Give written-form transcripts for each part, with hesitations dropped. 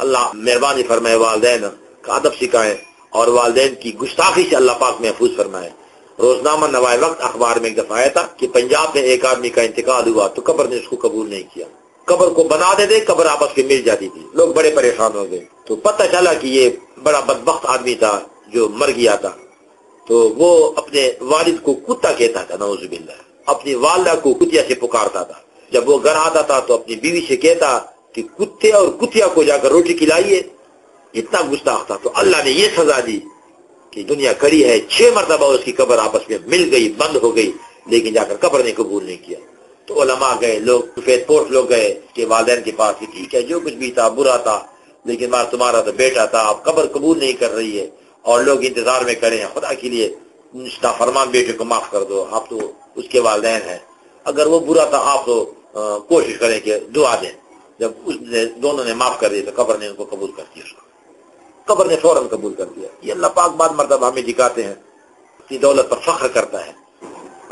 اللہ مہربانی فرمائے، والدین کا ادب سکھائے اور والدین کی گستاخی سے اللہ پاک محفوظ فرمائے۔ روزنامہ نوائے وقت اخبار میں ایک دفعہ آیا تھا کہ پنجاب میں ایک آدمی کا انتقال ہوا تو قبر نے اس کو قبول نہیں کیا، قبر کو بنا دے قبر آپس میں مل جاتی تھی، لوگ بڑے پریشان ہو گئے۔ تو پتہ چلا کہ یہ بڑا بدبخت آدمی تھا جو مر گیا تھا، تو وہ اپنے والد کو کتا کہتا تھا، نعوذ باللہ، اپنی والدہ کو کتیا سے پکارتا تھا۔ جب وہ گھر آتا تھا تو اپنی بیوی سے کہتا کہ کتے اور کتیا کو جا کر روٹی کھلائیے، اتنا گستاخ تھا۔ تو اللہ نے یہ سزا دی کہ دنیا کڑی ہے، 6 مرتبہ اس کی قبر آپس میں مل گئی، بند ہو گئی، لیکن جا کر قبر نے قبول نہیں کیا۔ تو علماء گئے، لوگ سفید پوش لوگ گئے کہ والدین کے پاس کہ ٹھیک ہے جو کچھ بھی تھا برا تھا، لیکن تمہارا تو بیٹا تھا، اب قبر قبول نہیں کر رہی ہے اور لوگ انتظار میں کریں، خدا کے لیے فرمان بیٹے کو معاف کر دو، آپ تو اس کے والدین ہیں، اگر وہ برا تھا آپ تو کوشش کریں کہ دعا دیں۔ جب اس نے دونوں نے معاف کر دیا تو قبر نے ان کو قبول کر دیا، اس کو قبر نے فوراً قبول کر دیا۔ یہ اللہ پاک بعد مرتبہ ہمیں دکھاتے ہیں، اپنی دولت پر فخر کرتا ہے،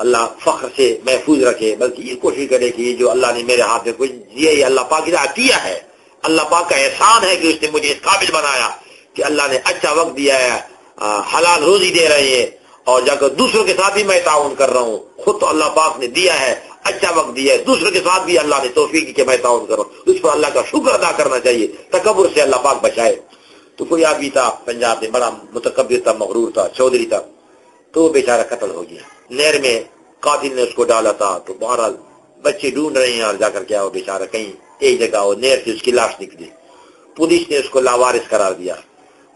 اللہ فخر سے محفوظ رکھے، بلکہ یہ کوشش کرے کہ یہ جو اللہ نے میرے ہاتھ میں کچھ دیا یہ اللہ پاک کی عطیہ ہے، اللہ پاک کا احسان ہے کہ اس نے مجھے اس قابل بنایا کہ اللہ نے اچھا وقت دیا ہے، حلال روزی دے رہے ہیں، اور جا کر دوسروں کے ساتھ بھی میں تعاون کر رہا ہوں۔ خود تو اللہ پاک نے دیا ہے، اچھا وقت دیا ہے، دوسروں کے ساتھ بھی اللہ نے توفیق کی کہ میں تعاون کر رہا ہوں، اس پر اللہ کا شکر ادا کرنا چاہیے، تکبر سے اللہ پاک بچائے۔ تو کوئی آدمی تھا پنجاب میں، بڑا متکبر تھا، مغرور تھا، چودھری تھا، تو وہ بیچارہ قتل ہو گیا، نہر میں قاتل نے اس کو ڈالا تھا۔ تو بہرحال بچے ڈھونڈ رہے ہیں اور جا کر کیا وہ بیچارہ کہیں ایک جگہ وہ نہر سے اس کی لاش نکلی، پولیس نے اس کو لاوارث قرار دیا،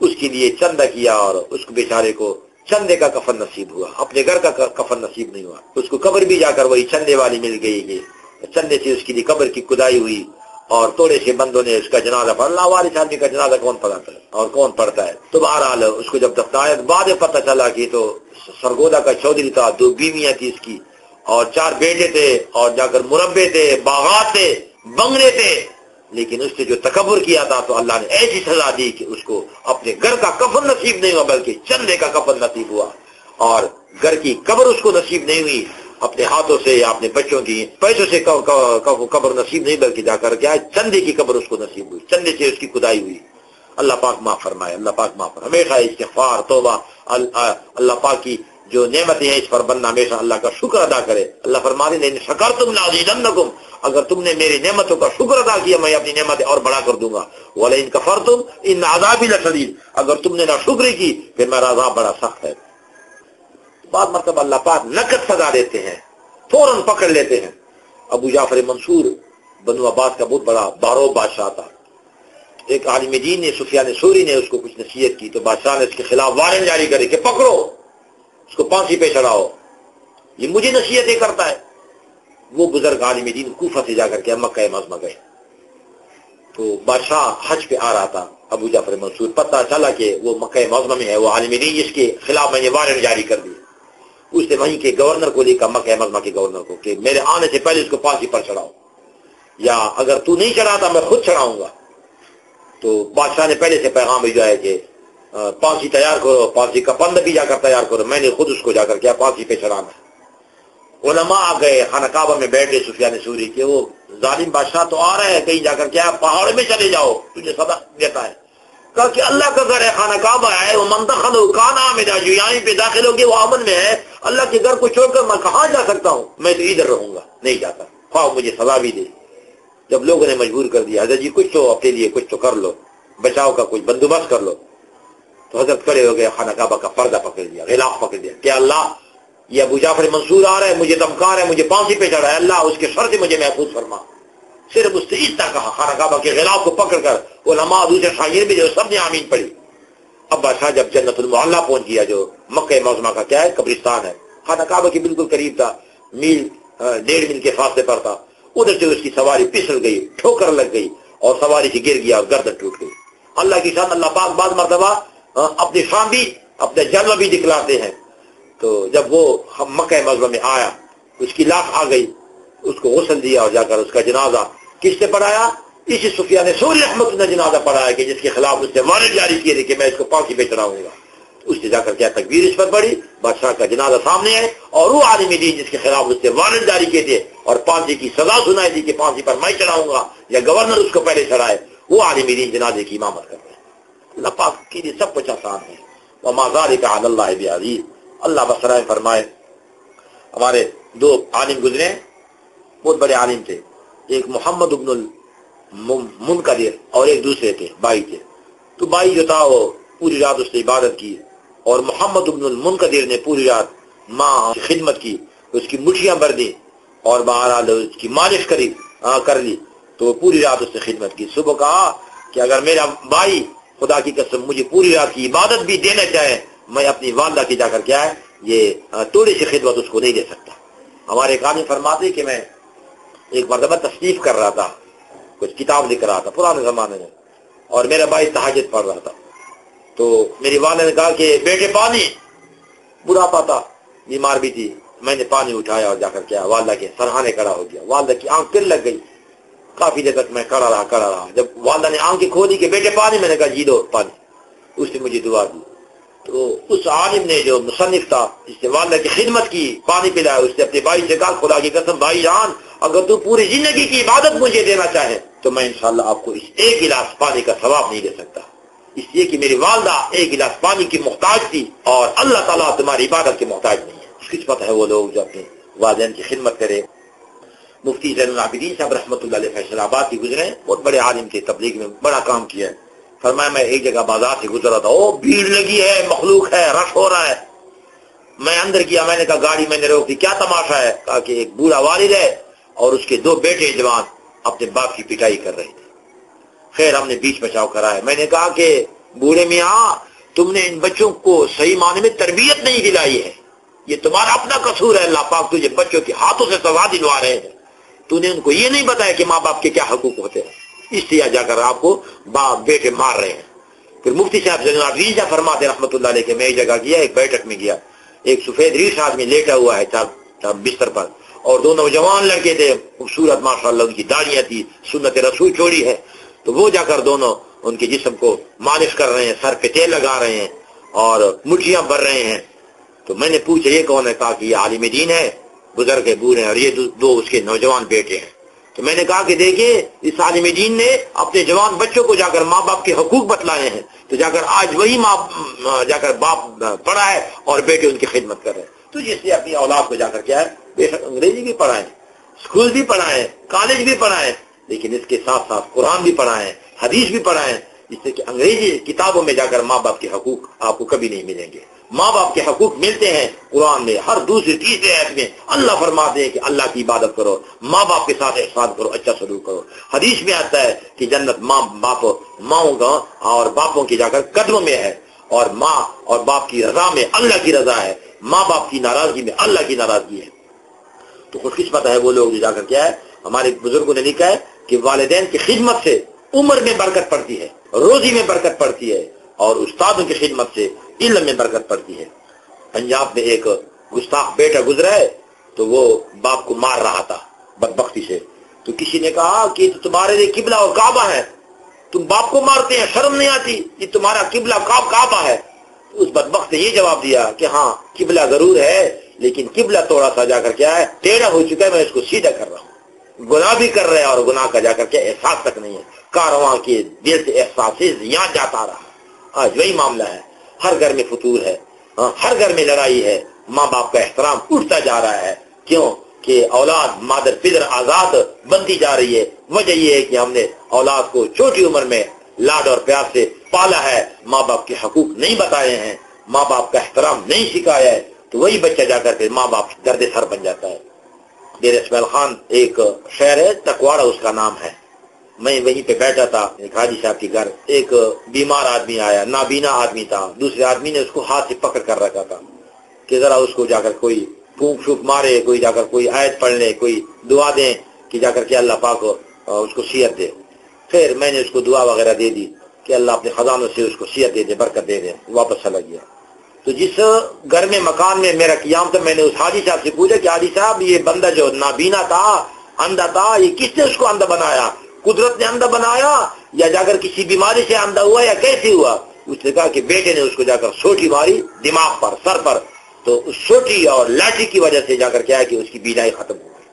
اس کے لیے چندہ کیا اور اس کو بیچارے کو چندے کا کفن نصیب ہوا، اپنے گھر کا کفن نصیب نہیں ہوا۔ اس کو قبر بھی جا کر وہی چندے والی مل گئی کہ چندے سے اس کے لیے قبر کی کھدائی ہوئی اور تھوڑے سے بندوں نے اس کا جنازہ پڑھا۔ لاوارث آدمی کا جنازہ کون پڑھاتا ہے اور کون پڑھتا ہے؟ تو بہرحال اس کو جب دفنایا بعد میں پتہ چلا کہ تو سرگودا کا چودھری تھا، 2 بیویاں تھی اس کی اور 4 بیٹے تھے اور جا کر مربے تھے، باغات تھے، بنگلے تھے، لیکن اس نے جو تکبر کیا تھا تو اللہ نے ایسی سزا دی کہ اس کو اپنے گھر کا کفن نصیب نہیں ہوا بلکہ چندے کا کفن نصیب ہوا، اور گھر کی قبر اس کو نصیب نہیں ہوئی، اپنے ہاتھوں سے یا اپنے بچوں کی پیسوں سے قبر نصیب نہیں بلکہ جا کر کیا چندے کی قبر اس کو نصیب ہوئی، چندے سے اس کی کھدائی ہوئی۔ اللہ پاک معاف فرمائے، اللہ پاک معاف فرمائے۔ ہمیشہ استغفار، توبہ، اللہ پاک کی جو نعمتیں ہیں اس پر بندہ ہمیشہ اللہ کا شکر ادا کرے۔ اللہ فرماتے ہیں ان شکرتم لازیدنکم، اگر تم نے میری نعمتوں کا شکر ادا کیا میں اپنی نعمتیں اور بڑا کر دوں گا، ولئن کفرتم ان عذابی لشدید، اگر تم نے ناشکری کی پھر میرا عذاب بڑا سخت ہے۔ بعض مرتبہ اللہ پاک نقد سزا دیتے ہیں، فوراً پکڑ لیتے ہیں۔ ابو جعفر منصور بنو عباس کا بہت بڑا بارو بادشاہ تھا، ایک عالم دین نے سفیان ثوری نے اس کو کچھ نصیحت کی تو بادشاہ نے اس کے خلاف وارنٹ جاری کرے کہ پکڑو اس کو پھانسی پہ چڑھاؤ، یہ مجھے نصیحتیں کرتا ہے۔ وہ بزرگ عالم دین کوفہ سے جا کر کے مکہ معظمہ گئے، تو بادشاہ حج پہ آ رہا تھا ابو جعفر منصور، پتہ چلا کہ وہ مکہ معظمہ میں ہے، وہ عالم دین جس کے خلاف میں نے وارنٹ جاری کر دی، اس نے وہیں کے گورنر کو لکھا، مکہ معظمہ کے گورنر کو، کہ میرے آنے سے پہلے اس کو پھانسی پر چڑھاؤ، یا اگر تو نہیں چڑھاتا میں خود چڑھاؤں گا۔ تو بادشاہ نے پہلے سے پیغام بھیجا ہے کہ پھانسی تیار کرو، پھانسی کا پند بھی جا کر تیار کرو، میں نے خود اس کو جا کر کیا پھانسی پہ چڑھانا ہے۔ علماء آ گئے خانہ کعبہ میں بیٹھ گئے سفیان ثوری کہ وہ ظالم بادشاہ تو آ رہا ہے، کہیں جا کر کیا پہاڑ میں چلے جاؤ تجھے سزا دیتا ہے۔ کہا کہ اللہ کا گھر ہے، خانہ کعبہ ہے، وہ من دخل کان آمنا، جو یہیں پہ داخل ہوگی وہ امن میں ہے، اللہ کے گھر کو چھوڑ کر میں کہاں جا سکتا ہوں، میں تو ادھر رہوں گا، نہیں جاتا، خواہ مجھے سزا بھی دے۔ جب لوگوں نے مجبور کر دیا حضرت جی کچھ تو اپنے لیے کچھ تو کر لو، بچاؤ کا کچھ بندوبست کر لو، تو حضرت کھڑے ہو گئے، خانہ کعبہ کا پردہ پکڑ دیا، غلاف پکڑ دیا کہ اللہ یہ ابو جعفر منصور آ رہا ہے، مجھے دمکا رہا ہے، مجھے پھانسی پہ چڑھا ہے، اللہ اس کے شر سے مجھے محفوظ فرما۔ صرف اس سے اتنا کہا، خانہ کعبہ کے غلاف کو پکڑ کر علماء دوسرے شاگرد بھی جو سب نے آمین پڑھی۔ اب بادشاہ جب جنت المعلیٰ پہنچ گیا جو مکہ معظمہ کا کیا ہے قبرستان ہے، خانہ کعبہ کے بالکل قریب تھا، 1.5 میل کے فاصلے پر تھا، ادھر سے اس کی سواری پھسل گئی، ٹھوکر لگ گئی اور سواری سے گر گیا اور گردن ٹوٹ گئی۔ اللہ کی شان، اللہ پاک بعض مرتبہ اپنی شان بھی اپنے جلوہ بھی دکھلاتے ہیں۔ تو جب وہ مکہ معظمہ میں آیا اس کی لاش آ گئی، اس کو غسل دیا اور جا کر اس کا جنازہ کس نے پڑھایا؟ اسی سفیان ثوری رحمۃ اللہ نے جنازہ پڑھایا کہ جس کے خلاف اس نے وارنٹ جاری کیے تھے کہ میں اس کو پھانسی پہ چڑھاؤں گا۔ اس نے جا کر کیا تکبیر اس پر پڑھی، بادشاہ کا جنازہ سامنے ہے، اور وہ عالم دین جس کے خلاف اس نے وارنٹ جاری کیے تھے اور پھانسی کی سزا سنائی تھی کہ پھانسی پر میں چڑھاؤں گا یا گورنر اس کو پہلے چڑھائے، وہ عالم دین جنازے کی امامت کرتے ہیں. اللہ پاک کے لیے سب کچھ آسان ہے. وما ذلک علی اللہ بعزیز. اللہ بسرائے فرمائے ہمارے دو عالم گزرے، بہت بڑے عالم تھے، ایک محمد ابن المنکدر اور ایک دوسرے تھے بھائی تھے. تو بھائی جو تھا وہ پوری رات اس نے عبادت کی، اور محمد ابن المنکدر نے پوری رات ماں کی خدمت کی، اس کی مٹھیاں بھر دی اور بہرحال اس کی مالش کر لی. تو وہ پوری رات اس نے خدمت کی. صبح کہا کہ اگر میرا بھائی خدا کی قسم مجھے پوری رات کی عبادت بھی دینا چاہے، میں اپنی والدہ کی جا کر کیا ہے یہ تھوڑی سی خدمت اس کو نہیں دے سکتا. ہمارے ایک آدمی فرماتے کہ میں ایک مرتبہ تصنیف کر رہا تھا، کچھ کتاب لکھ رہا تھا پرانے زمانے میں، اور میرا بھائی تہجد پڑھ رہا تھا. تو میری والدہ نے کہا کہ بیٹے پانی. بڑھاپا تھا، بیمار بھی تھی. میں نے پانی اٹھایا اور جا کر کیا والدہ کے سرہانے کھڑا ہو گیا. والدہ کی آنکھ پھر لگ گئی. کافی دیر تک میں کھڑا رہا. جب والدہ نے آنکھیں کھولی کہ بیٹے پانی، میں نے کہا جی دو پانی. اس نے مجھے دعا دی. تو اس عالم نے جو مصنف تھا جس نے والدہ کی خدمت کی، پانی پلایا، اس نے اپنے بھائی سے کہا خدا کی قسم بھائی جان اگر تو پوری زندگی کی عبادت مجھے دینا چاہے تو میں انشاءاللہ آپ کو اس ایک گلاس پانی کا ثواب نہیں دے سکتا، اس لیے کہ میری والدہ ایک گلاس پانی کی محتاج تھی اور اللہ تعالیٰ تمہاری عبادت کے محتاج نہیں ہے. قسمت ہے وہ لوگ جو اپنے والدین کی خدمت کرے. مفتی زین العابدین صاحب رحمۃ اللہ علیہ فیصل آباد کی گزرے، بہت بڑے عالم تھے، تبلیغ میں بڑا کام کیا ہے. فرمایا میں ایک جگہ بازار سے گزرا تھا، او بھیڑ لگی ہے، مخلوق ہے، رش ہو رہا ہے. میں اندر کیا، میں نے کہا گاڑی میں نے روک دی، کیا تماشا ہے؟ کہا کہ ایک بوڑھا والد ہے اور اس کے دو بیٹے جوان اپنے باپ کی پٹائی کر رہے تھے. خیر ہم نے بیچ بچاؤ کرایا. میں نے کہا کہ بوڑھے میاں تم نے ان بچوں کو صحیح معنی میں تربیت نہیں دلائی ہے، یہ تمہارا اپنا قصور ہے. اللہ پاک تجھے بچوں کے ہاتھوں سے سزا دلوا رہے ہیں، تو نے ان کو یہ نہیں بتایا کہ ماں باپ کے کیا حقوق ہوتے ہیں، اس لیے جا کر آپ کو باپ بیٹے مار رہے ہیں. پھر مفتی صاحب جناب ریزا فرماتے رحمۃ اللہ علیہ کہ میں ایک جگہ گیا، ایک بیٹھک میں گیا، ایک سفید ریش آدمی لیٹا ہوا ہے بستر پر، اور دو نوجوان لڑکے تھے، خوبصورت ماشاءاللہ ان کی داڑیاں تھی، سنت رسول چوڑی ہے. تو وہ جا کر دونوں ان کے جسم کو مالش کر رہے ہیں، سر پہ تیل لگا رہے ہیں اور مٹھیاں بھر رہے ہیں. تو میں نے پوچھا یہ کون ہے؟ کہا کہ یہ عالم دین ہے، بزرگ ہے، بوڑھے ہیں، اور یہ دو اس کے نوجوان بیٹے ہیں. تو میں نے کہا کہ دیکھیے اس عالم دین نے اپنے جوان بچوں کو جا کر ماں باپ کے حقوق بتلائے ہیں، تو جا کر آج وہی ماں جا کر باپ پڑھا ہے اور بیٹے ان کی خدمت کر رہے ہیں. تو جس سے اپنی اولاد کو جا کر کیا ہے بے شک انگریزی بھی پڑھائیں، اسکول بھی پڑھائیں، کالج بھی پڑھائیں، لیکن اس کے ساتھ ساتھ قرآن بھی پڑھائیں، حدیث بھی پڑھائیں، جس سے کہ انگریزی کتابوں میں جا کر ماں باپ کے حقوق آپ کو کبھی نہیں ملیں گے. ماں باپ کے حقوق ملتے ہیں قرآن میں، ہر دوسری تیسرے آیت میں اللہ فرماتے ہیں کہ اللہ کی عبادت کرو، ماں باپ کے ساتھ احسان کرو، اچھا سلوک کرو. حدیث میں آتا ہے کہ جنت ماؤں کا اور باپوں کی جا کر قدموں میں ہے، اور ماں اور باپ کی رضا میں اللہ کی رضا ہے، ماں باپ کی ناراضگی میں اللہ کی ناراضگی ہے. تو خوش قسمت ہے وہ لوگ جو جا کر کیا ہے، ہمارے بزرگوں نے لکھا ہے کہ والدین کی خدمت سے عمر میں برکت پڑتی ہے، روزی میں برکت پڑتی ہے، اور استادوں کی خدمت سے علم میں برکت پڑتی ہے. پنجاب میں ایک گستاخ بیٹا گزرا ہے، تو وہ باپ کو مار رہا تھا بدبختی سے. تو کسی نے کہا کہ تمہارے لیے قبلہ اور کعبہ ہے، تم باپ کو مارتے ہیں، شرم نہیں آتی؟ یہ تمہارا قبلہ کعبہ ہے. اس بدبخت نے یہ جواب دیا کہ ہاں قبلہ ضرور ہے، لیکن قبلہ تھوڑا سا جا کر کیا ہے ٹیڑھا ہو چکا ہے، میں اس کو سیدھا کر رہا ہوں. گناہ بھی کر رہے ہیں اور گناہ کا جا کر کے احساس تک نہیں ہے، کارواں کے دل سے احساس یہاں جاتا رہا. آج وہی معاملہ ہے، ہر گھر میں فتور ہے، ہر گھر میں لڑائی ہے، ماں باپ کا احترام اٹھتا جا رہا ہے. کیوں کہ اولاد مادر پدر آزاد بنتی جا رہی ہے. وجہ یہ ہے کہ ہم نے اولاد کو چھوٹی عمر میں لاڈ اور پیار سے پالا ہے، ماں باپ کے حقوق نہیں بتائے ہیں، ماں باپ کا احترام نہیں سکھایا ہے. تو وہی بچہ جا کر کے ماں باپ درد سر بن جاتا ہے. دیر اسماعیل خان ایک شہر ہے تکواڑا اس کا نام ہے، میں وہیں پہ بیٹھا تھا ایک حاجی صاحب کے گھر. ایک بیمار آدمی آیا، نابینا آدمی تھا، دوسرے آدمی نے اس کو ہاتھ سے پکڑ کر رکھا تھا کہ ذرا اس کو جا کر کوئی پھونک شوک مارے، کوئی جا کر کوئی آیت پڑھ لے، کوئی دعا دیں کہ جا کر کے اللہ پاک اس کو صحت دے. پھر میں نے اس کو دعا وغیرہ دے دی کہ اللہ اپنے خزانوں سے اس کو صحت دے دے، برکت دے دے. واپس چلا گیا. تو جس گھر میں مکان میں میرا قیام تھا، میں نے اس حاجی صاحب سے پوچھا کہ حاجی صاحب یہ بندہ جو نابینا تھا، اندھا تھا، یہ کس نے اس کو اندھا بنایا؟ قدرت نے اندھا بنایا یا جا کر کسی بیماری سے اندھا ہوا یا کیسے ہوا؟ اس نے کہا کہ بیٹے نے اس کو جا کر سوٹی ماری دماغ پر، سر پر، تو اس سوٹی اور لاٹھی کی وجہ سے جا کر کیا ہے کہ اس کی بینائی ختم ہو گئی.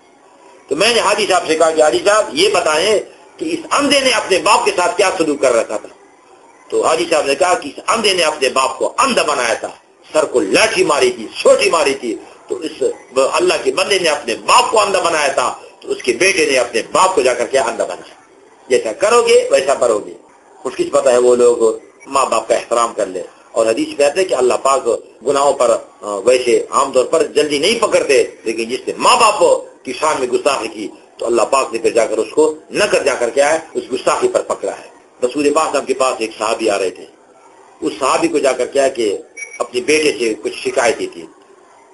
تو میں نے حاجی صاحب سے کہا کہ حاجی صاحب یہ بتائیں کہ اس اندھے نے اپنے باپ کے ساتھ کیا سلوک کر رکھا تھا. تو حاجی صاحب نے کہا کہ اس اندھے نے اپنے باپ کو اندھا بنایا تھا، سر کو لاٹھی ماری تھی، سوٹی ماری تھی. تو اس اللہ کے بندے نے اپنے باپ کو اندھا بنایا تھا، تو اس کے بیٹے نے اپنے باپ کو جا کر کیا اندھا بنایا. جیسا کرو گے ویسا کرو گے. خوش قسمت ہے وہ لوگ ماں باپ کا احترام کر لے. اور حدیث کہتے ہیں کہ اللہ پاک گناہوں پر ویسے عام طور پر جلدی نہیں پکڑتے، لیکن جس نے ماں باپ کی شان میں گستاخی کی تو اللہ پاک نے پھر جا کر اس کو نہ کر جا کر کیا ہے اس گستاخی پر پکڑا ہے. رسول پاک صاحب کے پاس ایک صحابی آ رہے تھے. اس صحابی کو جا کر کیا کہ اپنے بیٹے سے کچھ شکایتیں تھی،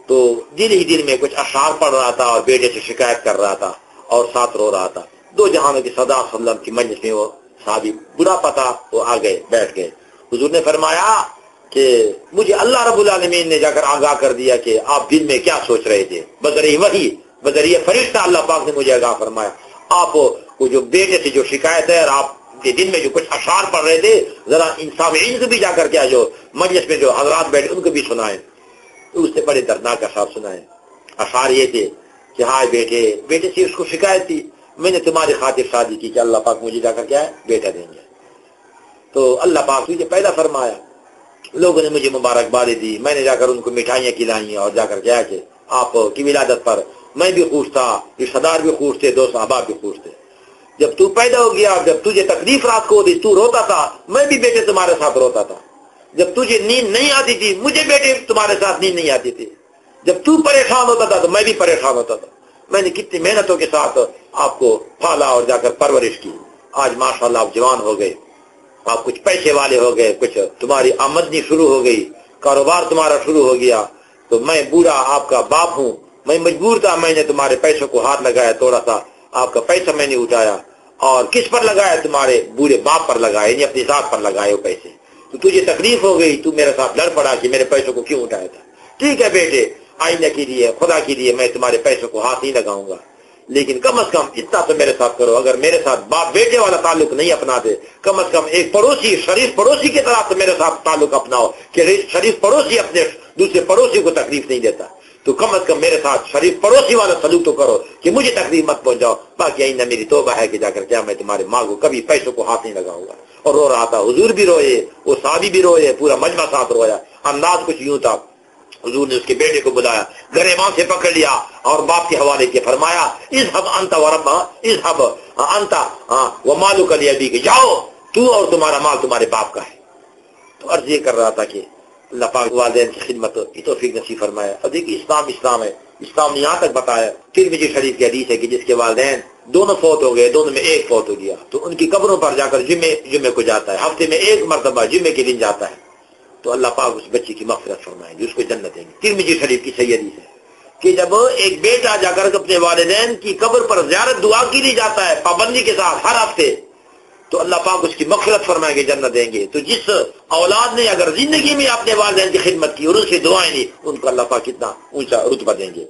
تو دن ہی دن میں کچھ اشعار پڑھ رہا تھا اور بیٹے سے شکایت کر رہا تھا اور ساتھ رو رہا تھا. دو جہانوں کے صدا صلی اللہ علیہ وسلم کی مجلس میں وہ صحابی بڑا پتا وہ آ گئے بیٹھ گئے. حضور نے فرمایا کہ مجھے اللہ رب العالمین نے جا کر آگاہ کر دیا کہ آپ دل میں کیا سوچ رہے تھے. بذریعہ وحی، بذریعہ فرشتہ اللہ پاک نے مجھے آگاہ فرمایا آپ کو جو بیٹے سے جو شکایت ہے اور آپ کے دل میں جو کچھ اشعار پڑھ رہے تھے ذرا ان سامعین کو بھی جا کر کیا جو مجلس میں جو حضرات بیٹھے ان کو بھی سنائیں. اس سے بڑے دردناک اشعار سنائے. اشعار یہ تھے کہ ہائے بیٹے سے اس کو شکایت تھی، میں نے تمہاری خاطر شادی کی کہ اللہ پاک مجھے جا کر کیا ہے بیٹا دیں گے. تو اللہ پاک مجھے پیدا فرمایا، لوگوں نے مجھے مبارکبادی دی، میں نے جا کر ان کو مٹھائیاں کھلائیں اور جا کر کیا کہ آپ کی ولادت پر میں بھی خوش تھا، رشتہ دار بھی خوش تھے، دوست احباب بھی خوش تھے. جب تو پیدا ہو گیا، جب تجھے تکلیف رات کو دی تو روتا تھا، میں بھی بیٹے تمہارے ساتھ روتا تھا. جب تجھے نیند نہیں آتی تھی مجھے بیٹے تمہارے ساتھ نیند نہیں آتی تھی. جب تو پریشان ہوتا تھا تو میں بھی پریشان ہوتا تھا. میں نے کتنی محنتوں کے ساتھ آپ کو پالا اور جا کر پرورش کی. آج ماشاءاللہ آپ جوان ہو گئے، آپ کچھ پیسے والے ہو گئے، کچھ تمہاری آمدنی شروع ہو گئی، کاروبار تمہارا شروع ہو گیا. تو میں بوڑھا آپ کا باپ ہوں، میں مجبور تھا، میں نے تمہارے پیسوں کو ہاتھ لگایا، تھوڑا سا آپ کا پیسہ میں نے اٹھایا اور کس پر لگایا؟ تمہارے بوڑھے باپ پر لگایا، یعنی اپنی ذات پر لگائے وہ پیسے. تو تجھے تکلیف ہو گئی، تو میرے ساتھ لڑ پڑا کہ میرے پیسوں کو کیوں اٹھایا تھا. ٹھیک ہے بیٹے، آئندہ کے لیے خدا کے لیے میں تمہارے پیسوں کو ہاتھ نہیں لگاؤں گا، لیکن کم از کم اتنا تو میرے ساتھ کرو. اگر میرے ساتھ باپ بیٹے والا تعلق نہیں اپناتے، کم از کم ایک پڑوسی، شریف پڑوسی کی طرح تو میرے ساتھ تعلق اپناؤ کہ شریف پڑوسی اپنے دوسرے پڑوسی کو تکلیف نہیں دیتا. تو کم از کم میرے ساتھ شریف پڑوسی والا سلوک تو کرو کہ مجھے تکلیف مت پہنچاؤ. باقی آئندہ میری توبہ ہے کہ جا کر کیا میں تمہارے ماں کو کبھی پیسوں کو ہاتھ نہیں لگاؤں گا. اور رو رہا تھا. حضور بھی روئے، وہ صحابی بھی روئے، پورا مجمع ساتھ رویا. انداز کچھ یوں تھا، حضور نے اس کے بیٹے کو بلایا، گریباں سے پکڑ لیا اور باپ کے حوالے کیا، فرمایا اذهب انت وربا، اذهب انت ومالك لابيك، جاؤ تو اور تمہارا مال تمہارے باپ کا ہے. تو عرض یہ کر رہا تھا کہ اللہ پاک والدین کی خدمت کی توفیق نصیب فرمایا. اور دیکھیے اسلام ہے. اسلام نے یہاں تک بتایا، ترمذی شریف کی حدیث ہے کہ جس کے والدین دونوں فوت ہو گئے، دونوں میں ایک فوت ہو گیا، تو ان کی قبروں پر جا کر جمعے کو جاتا ہے، ہفتے میں ایک مرتبہ جمعے کے دن جاتا ہے، تو اللہ پاک اس بچے کی مغفرت فرمائیں گے، اس کو جنت دیں گے. ترمذی شریف کی صحیح حدیث ہے کہ جب ایک بیٹا جا کر اپنے والدین کی قبر پر زیارت دعا کے لیے جاتا ہے پابندی کے ساتھ ہر ہفتے، تو اللہ پاک اس کی مغفرت فرمائیں گے، جنت دیں گے. تو جس اولاد نے اگر زندگی میں اپنے والدین کی خدمت کی اور ان سے دعائیں لی، ان کو اللہ پاک کتنا اونچا رتبہ دیں گے.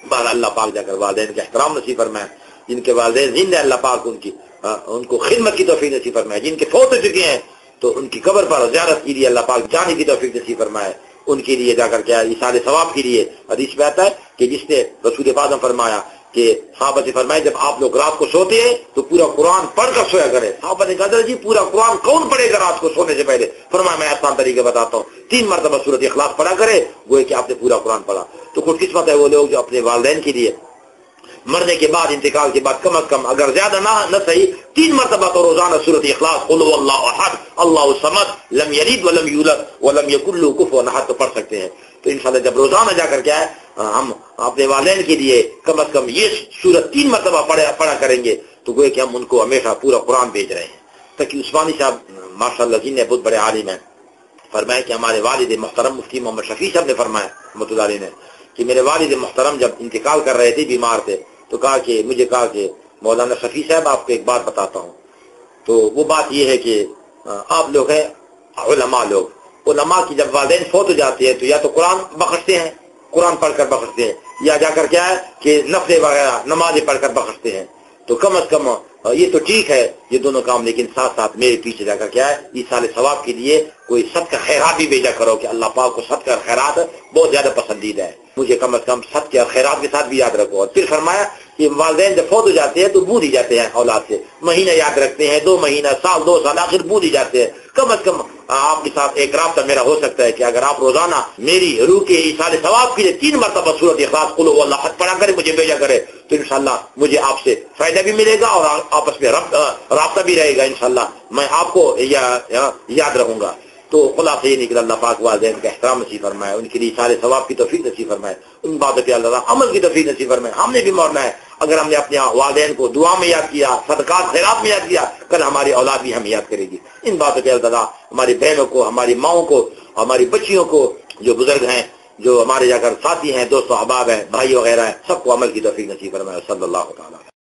بہر اللہ پاک جا کر والدین کا احترام نصیب فرمائے. جن کے والدین زندہ اللہ پاک ان کو خدمت کی توفیق نصیب فرمائے. جن کے فوت ہو چکے ہیں تو ان کی قبر پر زیارت کے لیے اللہ پاک جانے کی توفیق نصیب فرمائے. ان کے لیے جا کر کیا ایصال ثواب کے لیے حدیث میں آتا ہے کہ جس نے رسول پاک نے فرمایا کہ صحابہ سے فرمائے جب آپ لوگ رات کو سوتے ہیں تو پورا قرآن پڑھ کر سویا کریں. صحابہ نے کہا جی پورا قرآن کون پڑھے گا رات کو سونے سے پہلے؟ فرمایا میں آسان طریقے بتاتا ہوں، 3 مرتبہ سورۃ اخلاص پڑھا کرے، گوئے کہ آپ نے پورا قرآن پڑھا. تو خوش قسمت ہے وہ لوگ جو اپنے والدین کے لیے مرنے کے بعد، انتقال کے بعد کم از کم اگر زیادہ نہ صحیح 3 مرتبہ تو روزانہ سورۃ اخلاص، قل هو اللہ احد اللہ الصمد لم یلد ولم یولد ولم یکن له کفوا احد تو پڑھ سکتے ہیں. تو انشاءاللہ جب روزانہ جا کر کیا ہے ہم اپنے والدین کے لیے کم از کم یہ سورت 3 مرتبہ پڑھا کریں گے تو گوئے کہ ہم ان کو ہمیشہ پورا قرآن بھیج رہے ہیں. تاکہ عثمانی صاحب ماشاءاللہ جن نے بہت بڑے عالم ہیں، فرمایا کہ ہمارے والد محترم مفتی محمد شفیع صاحب نے فرمایا رحمۃ اللہ علیہ نے کہ میرے والد محترم جب انتقال کر رہے تھے، بیمار تھے، تو مجھے کہا کہ مولانا شفیع صاحب آپ کو ایک بات بتاتا ہوں. تو وہ بات یہ ہے کہ آپ لوگ ہیں علماء کی جب والدین فوت ہو جاتے ہیں تو یا تو قرآن بخشتے ہیں، قرآن پڑھ کر بخشتے ہیں، یا جا کر کیا ہے کہ نفل وغیرہ نمازیں پڑھ کر بخشتے ہیں. تو کم از کم یہ تو ٹھیک ہے یہ دونوں کام، لیکن ساتھ ساتھ میرے پیچھے جا کر کیا ہے ایصال ثواب کے لیے کوئی صدقہ خیرات بھی بھیجا کرو کہ اللہ پاک کو صدقہ خیرات بہت زیادہ پسندیدہ ہے. مجھے کم از کم صدقہ اور خیرات کے ساتھ بھی یاد رکھو. اور پھر فرمایا کہ والدین جب فوت ہو جاتے ہیں تو بھول ہی جاتے ہیں اولاد سے، مہینہ یاد رکھتے ہیں، 2 مہینہ، سال، 2 سال، آخر بھول ہی جاتے ہیں۔ کم از کم آپ کے ساتھ ایک رابطہ میرا ہو سکتا ہے کہ اگر آپ روزانہ میری روح کے ایصال ثواب کے لیے 3 مرتبہ سورۃ اخلاص قل هو اللہ احد پڑھا کرے، مجھے بھیجا کرے، تو انشاءاللہ مجھے آپ سے فائدہ بھی ملے گا اور آپس میں رابطہ بھی رہے گا، انشاءاللہ میں آپ کو یاد رہوں گا۔ تو خلاصہ یہ نکلا، اللہ پاک والدین کا احترام نصیب فرمائے، ان کے لیے سارے ثواب کی توفیق نصیب فرمائے، ان باتوں پہ اللہ عمل کی توفیق نصیب فرمائے۔ ہم نے بھی مرنا ہے، اگر ہم نے اپنے والدین کو دعا میں یاد کیا، صدقات خیرات میں یاد کیا، کل ہماری اولاد بھی ہم یاد کرے گی۔ ان باتوں پہ اللہ ہماری بہنوں کو، ہماری ماؤں کو، ہماری بچیوں کو، جو بزرگ ہیں، جو ہمارے جا کر ساتھی ہیں، دوست و احباب ہیں، بھائی وغیرہ ہیں، سب کو عمل کی توفیق نصیب فرمائے۔ صلی اللہ تعالیٰ